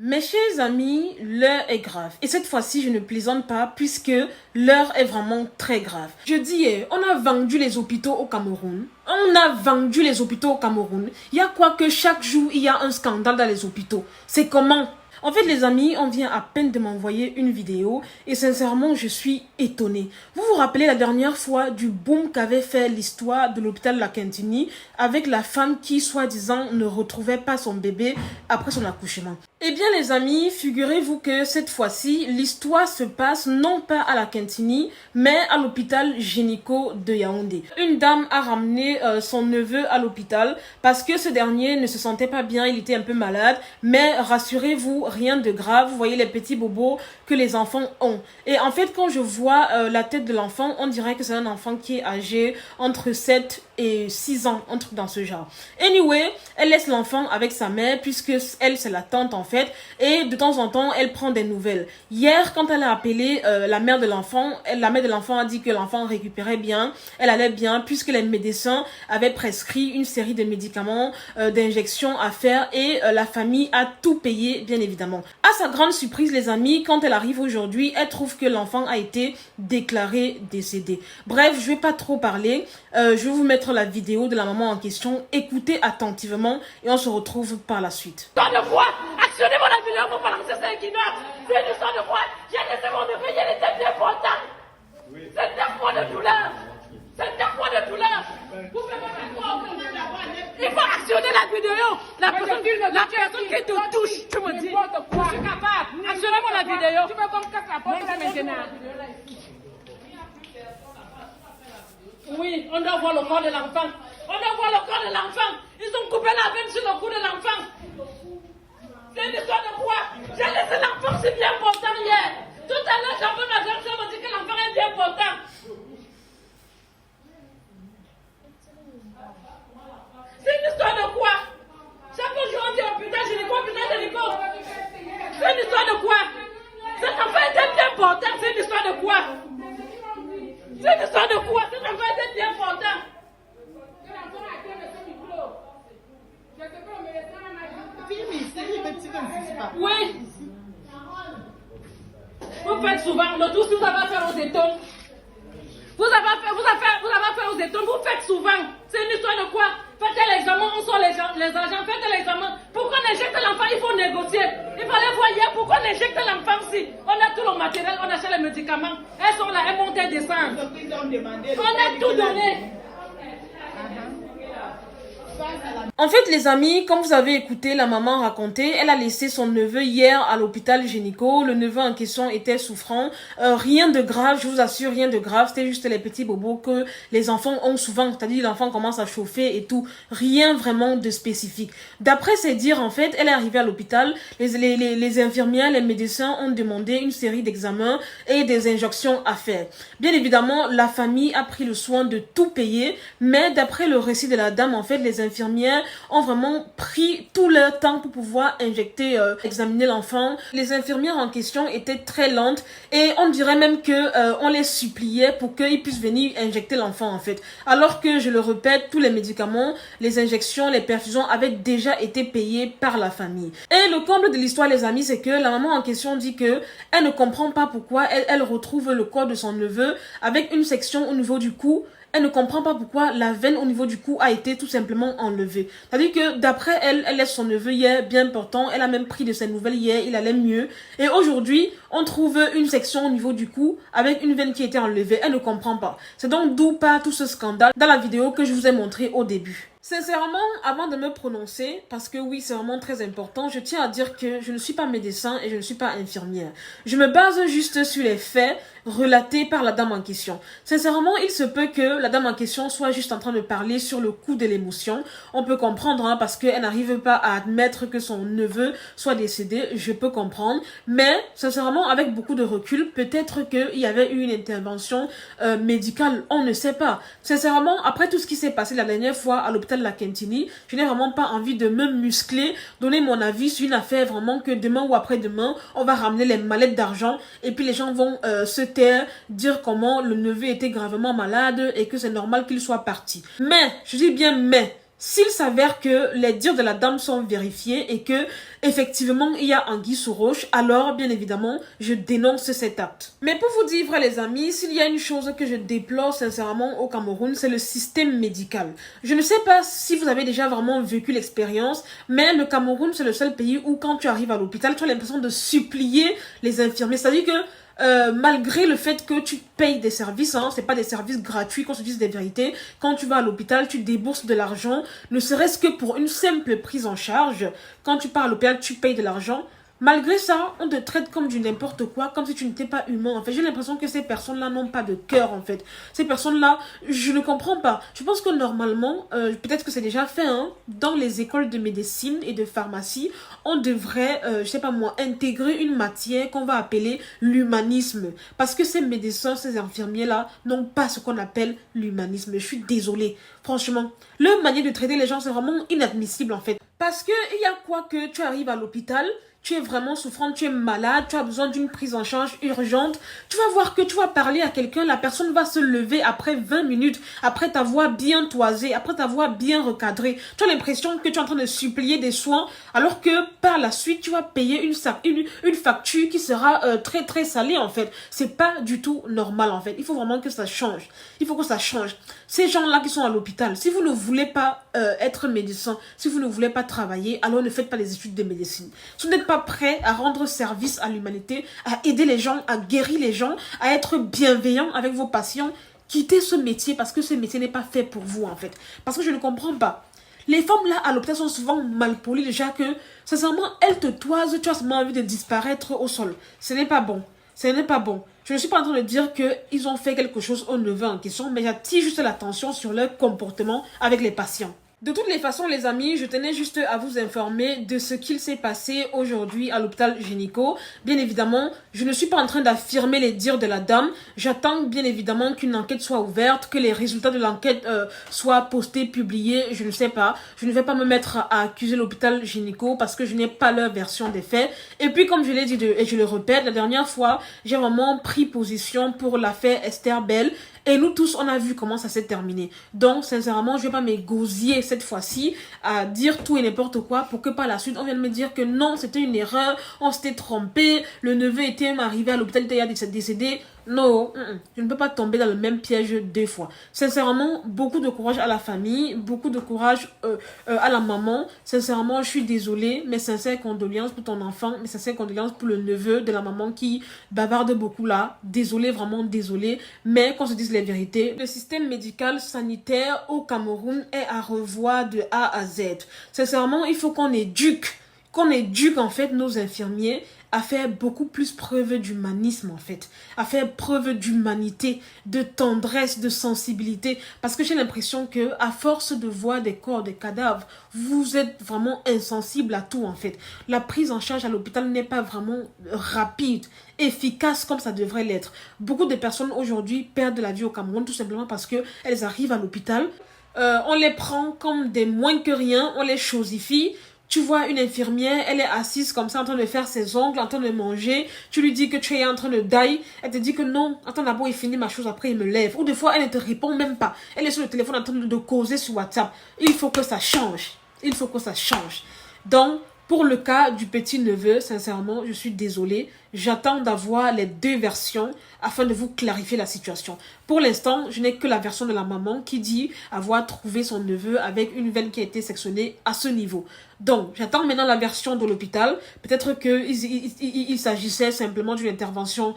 Mes chers amis, l'heure est grave. Et cette fois-ci, je ne plaisante pas puisque l'heure est vraiment très grave. Je dis, on a vendu les hôpitaux au Cameroun. On a vendu les hôpitaux au Cameroun. Il y a quoi que chaque jour, il y a un scandale dans les hôpitaux. C'est comment? En fait, les amis, on vient à peine de m'envoyer une vidéo et sincèrement, je suis étonnée. Vous vous rappelez la dernière fois du boom qu'avait fait l'histoire de l'hôpital La Quintini avec la femme qui, soi-disant, ne retrouvait pas son bébé après son accouchement? Eh bien, les amis, figurez-vous que cette fois-ci, l'histoire se passe non pas à La Quintini, mais à l'hôpital gynéco de Yaoundé. Une dame a ramené son neveu à l'hôpital parce que ce dernier ne se sentait pas bien, il était un peu malade, mais rassurez-vous, rien de grave. Vous voyez les petits bobos que les enfants ont. Et en fait, quand je vois la tête de l'enfant, on dirait que c'est un enfant qui est âgé entre 7 et 6 ans, un truc dans ce genre. Anyway, elle laisse l'enfant avec sa mère puisque elle, c'est la tante en fait. Et de temps en temps, elle prend des nouvelles. Hier, quand elle a appelé la mère de l'enfant, la mère de l'enfant a dit que l'enfant récupérait bien, elle allait bien puisque les médecins avaient prescrit une série de médicaments, d'injections à faire et la famille a tout payé, bien évidemment. À sa grande surprise, les amis, quand elle arrive aujourd'hui, elle trouve que l'enfant a été déclaré décédé. Bref, je vais pas trop parler. Je vais vous mettre la vidéo de la maman en question. Écoutez attentivement et on se retrouve par la suite. De quoi? Actionnez mon vidéo pour balancer ça équinoxe. C'est une histoire de quoi? J'ai laissé mon neveu, il était bien content. C'est 9 mois de douleur. C'est 9 mois de douleur. Vous faites pas quoi? Il faut actionner la vidéo. La personne qui te touche, tu me dis. Je suis capable. Actionnez-moi la vidéo. Tu veux qu'on casse la porte maintenant? Oui, on doit voir le corps de l'enfant. On doit voir le corps de l'enfant. Ils ont coupé la veine sur le cou de l'enfant. C'est une histoire de quoi? J'ai laissé l'enfant, c'est bien important hier. Tout à l'heure, j'ai vu ma grande soeur me dire que l'enfant est bien important. C'est une histoire de quoi? Chaque jour, on dit oh putain, j'ai dit quoi, putain, j'ai dit quoi? C'est une histoire de quoi? Cet enfant était bien important, c'est une histoire de quoi? C'est une histoire de quoi? Cet enfant était bien important. Oui. Vous faites souvent le tout, vous avez fait aux étonnes. Vous avez fait aux étonnes, vous faites souvent. C'est une histoire de quoi? Faites l'examen, on sort les agents, faites l'examen. Pourquoi on injecte l'enfant? Il faut négocier. Il fallait voir hier pourquoi on injecte l'enfant si on a tout le matériel, on achète les médicaments. Elles sont là, elles montent et descendent. On a tout donné. En fait, les amis, comme vous avez écouté la maman raconter, elle a laissé son neveu hier à l'hôpital gynéco. Le neveu en question était souffrant. Rien de grave, je vous assure, rien de grave. C'était juste les petits bobos que les enfants ont souvent. C'est-à-dire l'enfant commence à chauffer et tout. Rien vraiment de spécifique. D'après ses dires, en fait, elle est arrivée à l'hôpital. Les infirmières, les médecins ont demandé une série d'examens et des injections à faire. Bien évidemment, la famille a pris le soin de tout payer. Mais d'après le récit de la dame, en fait, les infirmières ont vraiment pris tout leur temps pour pouvoir injecter, examiner l'enfant. Les infirmières en question étaient très lentes et on dirait même que on les suppliait pour qu'ils puissent venir injecter l'enfant en fait. Alors que, je le répète, tous les médicaments, les injections, les perfusions avaient déjà été payés par la famille. Et le comble de l'histoire, les amis, c'est que la maman en question dit que elle ne comprend pas pourquoi elle retrouve le corps de son neveu avec une section au niveau du cou. Elle ne comprend pas pourquoi la veine au niveau du cou a été tout simplement enlevée. C'est-à-dire que d'après elle, elle laisse son neveu hier bien portant. Elle a même pris de ses nouvelles hier, il allait mieux. Et aujourd'hui, on trouve une section au niveau du cou avec une veine qui a été enlevée. Elle ne comprend pas. C'est donc d'où part tout ce scandale dans la vidéo que je vous ai montré au début. Sincèrement, avant de me prononcer, parce que oui, c'est vraiment très important, je tiens à dire que je ne suis pas médecin et je ne suis pas infirmière. Je me base juste sur les faits relatés par la dame en question. Sincèrement, il se peut que la dame en question soit juste en train de parler sur le coup de l'émotion. On peut comprendre, hein, parce qu'elle n'arrive pas à admettre que son neveu soit décédé, je peux comprendre. Mais, sincèrement, avec beaucoup de recul, peut-être qu'il y avait eu une intervention médicale, on ne sait pas. Sincèrement, après tout ce qui s'est passé la dernière fois à l'hôpital La Quintini, je n'ai vraiment pas envie de me muscler, donner mon avis sur une affaire vraiment que demain ou après-demain, on va ramener les mallettes d'argent et puis les gens vont se taire, dire comment le neveu était gravement malade et que c'est normal qu'il soit parti. Mais, je dis bien mais, S'il s'avère que les dires de la dame sont vérifiés et que effectivement il y a anguille sous roche, alors bien évidemment je dénonce cet acte. Mais pour vous dire vrai les amis, s'il y a une chose que je déplore sincèrement au Cameroun, c'est le système médical. Je ne sais pas si vous avez déjà vraiment vécu l'expérience, mais le Cameroun c'est le seul pays où quand tu arrives à l'hôpital, tu as l'impression de supplier les infirmiers. C'est-à-dire que malgré le fait que tu payes des services, hein, c'est pas des services gratuits, qu'on se dise des vérités, quand tu vas à l'hôpital, tu débourses de l'argent, ne serait-ce que pour une simple prise en charge. Quand tu pars à l'hôpital, tu payes de l'argent. Malgré ça, on te traite comme du n'importe quoi, comme si tu n'étais pas humain. En fait, j'ai l'impression que ces personnes-là n'ont pas de cœur, en fait. Ces personnes-là, je ne comprends pas. Je pense que normalement, peut-être que c'est déjà fait, hein, dans les écoles de médecine et de pharmacie, on devrait, je sais pas moi, intégrer une matière qu'on va appeler l'humanisme. Parce que ces médecins, ces infirmiers-là, n'ont pas ce qu'on appelle l'humanisme. Je suis désolée. Franchement, leur manière de traiter les gens, c'est vraiment inadmissible, en fait. Parce que il y a quoi que tu arrives à l'hôpital, tu es vraiment souffrante, tu es malade, tu as besoin d'une prise en charge urgente. Tu vas voir que tu vas parler à quelqu'un, la personne va se lever après 20 minutes, après ta voix bien toisée, après ta voix bien recadrée. Tu as l'impression que tu es en train de supplier des soins, alors que par la suite, tu vas payer une facture qui sera très très salée en fait. C'est pas du tout normal en fait. Il faut vraiment que ça change. Il faut que ça change. Ces gens-là qui sont à l'hôpital, si vous ne voulez pas être médecin, si vous ne voulez pas travailler, alors ne faites pas les études de médecine. Si vous n'êtes pas prêt à rendre service à l'humanité, à aider les gens, à guérir les gens, à être bienveillant avec vos patients, quittez ce métier parce que ce métier n'est pas fait pour vous en fait. Parce que je ne comprends pas. Les femmes là à l'hôpital sont souvent mal polies déjà que, sincèrement, elles te toisent, tu as seulement envie de disparaître au sol. Ce n'est pas bon. Ce n'est pas bon. Je ne suis pas en train de dire qu'ils ont fait quelque chose au neveu en question, mais j'attire juste l'attention sur leur comportement avec les patients. De toutes les façons, les amis, je tenais juste à vous informer de ce qu'il s'est passé aujourd'hui à l'hôpital Génico. Bien évidemment, je ne suis pas en train d'affirmer les dires de la dame. J'attends bien évidemment qu'une enquête soit ouverte, que les résultats de l'enquête soient postés, publiés, je ne sais pas. Je ne vais pas me mettre à accuser l'hôpital Génico parce que je n'ai pas leur version des faits. Et puis, comme je l'ai dit et je le répète, la dernière fois, j'ai vraiment pris position pour l'affaire Esther Bell. Et nous tous, on a vu comment ça s'est terminé. Donc, sincèrement, je ne vais pas m'égosiller cette fois-ci à dire tout et n'importe quoi pour que par la suite, on vienne me dire que non, c'était une erreur, on s'était trompé, le neveu était même arrivé à l'hôpital, il était décédé. Non, je ne peux pas tomber dans le même piège deux fois. Sincèrement, beaucoup de courage à la famille, beaucoup de courage à la maman. Sincèrement, je suis désolée, mes sincères condoléances pour ton enfant, mes sincères condoléances pour le neveu de la maman qui bavarde beaucoup là. Désolée, vraiment désolée. Mais qu'on se dise les vérités, le système médical sanitaire au Cameroun est à revoir de A à Z. Sincèrement, il faut qu'on éduque en fait nos infirmiers à faire beaucoup plus preuve d'humanisme en fait, à faire preuve d'humanité, de tendresse, de sensibilité, parce que j'ai l'impression que à force de voir des corps, des cadavres, vous êtes vraiment insensible à tout en fait. La prise en charge à l'hôpital n'est pas vraiment rapide, efficace comme ça devrait l'être. Beaucoup de personnes aujourd'hui perdent la vie au Cameroun tout simplement parce que elles arrivent à l'hôpital, on les prend comme des moins que rien, on les chosifie. Tu vois une infirmière, elle est assise comme ça en train de faire ses ongles, en train de manger. Tu lui dis que tu es en train de die. Elle te dit que non, attends d'abord il finit ma chose, après il me lève. Ou des fois elle ne te répond même pas. Elle est sur le téléphone en train de causer sur WhatsApp. Il faut que ça change. Il faut que ça change. Donc, pour le cas du petit neveu, sincèrement, je suis désolée. J'attends d'avoir les deux versions afin de vous clarifier la situation. Pour l'instant, je n'ai que la version de la maman qui dit avoir trouvé son neveu avec une veine qui a été sectionnée à ce niveau. Donc, j'attends maintenant la version de l'hôpital. Peut-être qu'il s'agissait simplement d'une intervention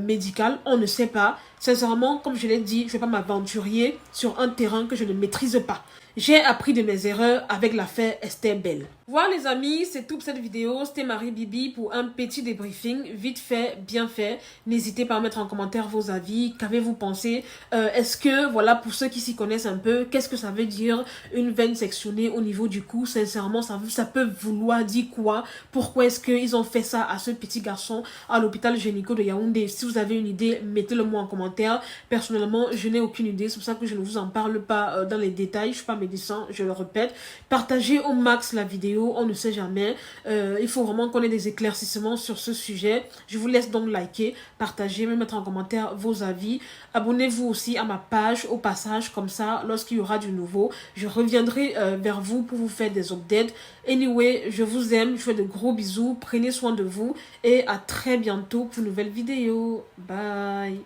médicale. On ne sait pas. Sincèrement, comme je l'ai dit, je ne vais pas m'aventurer sur un terrain que je ne maîtrise pas. J'ai appris de mes erreurs avec l'affaire Esther Bell. Voilà les amis, c'est toute cette vidéo. C'était Marie Bibi pour un petit débriefing, vite fait, bien fait. N'hésitez pas à mettre en commentaire vos avis. Qu'avez-vous pensé? Est-ce que, voilà, pour ceux qui s'y connaissent un peu, qu'est-ce que ça veut dire une veine sectionnée au niveau du cou? Sincèrement, ça ça peut vouloir dire quoi? Pourquoi est-ce qu'ils ont fait ça à ce petit garçon à l'hôpital gynéco de Yaoundé? Si vous avez une idée, mettez-le moi en commentaire. Personnellement, je n'ai aucune idée. C'est pour ça que je ne vous en parle pas dans les détails. Je ne suis pas médecin, je le répète. Partagez au max la vidéo, on ne sait jamais. Il faut vraiment qu'on ait des éclaircissements sur ce sujet. Je vous laisse donc liker, partager, me mettre en commentaire vos avis. Abonnez-vous aussi à ma page au passage, comme ça, lorsqu'il y aura du nouveau, je reviendrai vers vous pour vous faire des updates. Anyway, je vous aime, je vous fais de gros bisous, prenez soin de vous et à très bientôt pour une nouvelle vidéo. Bye!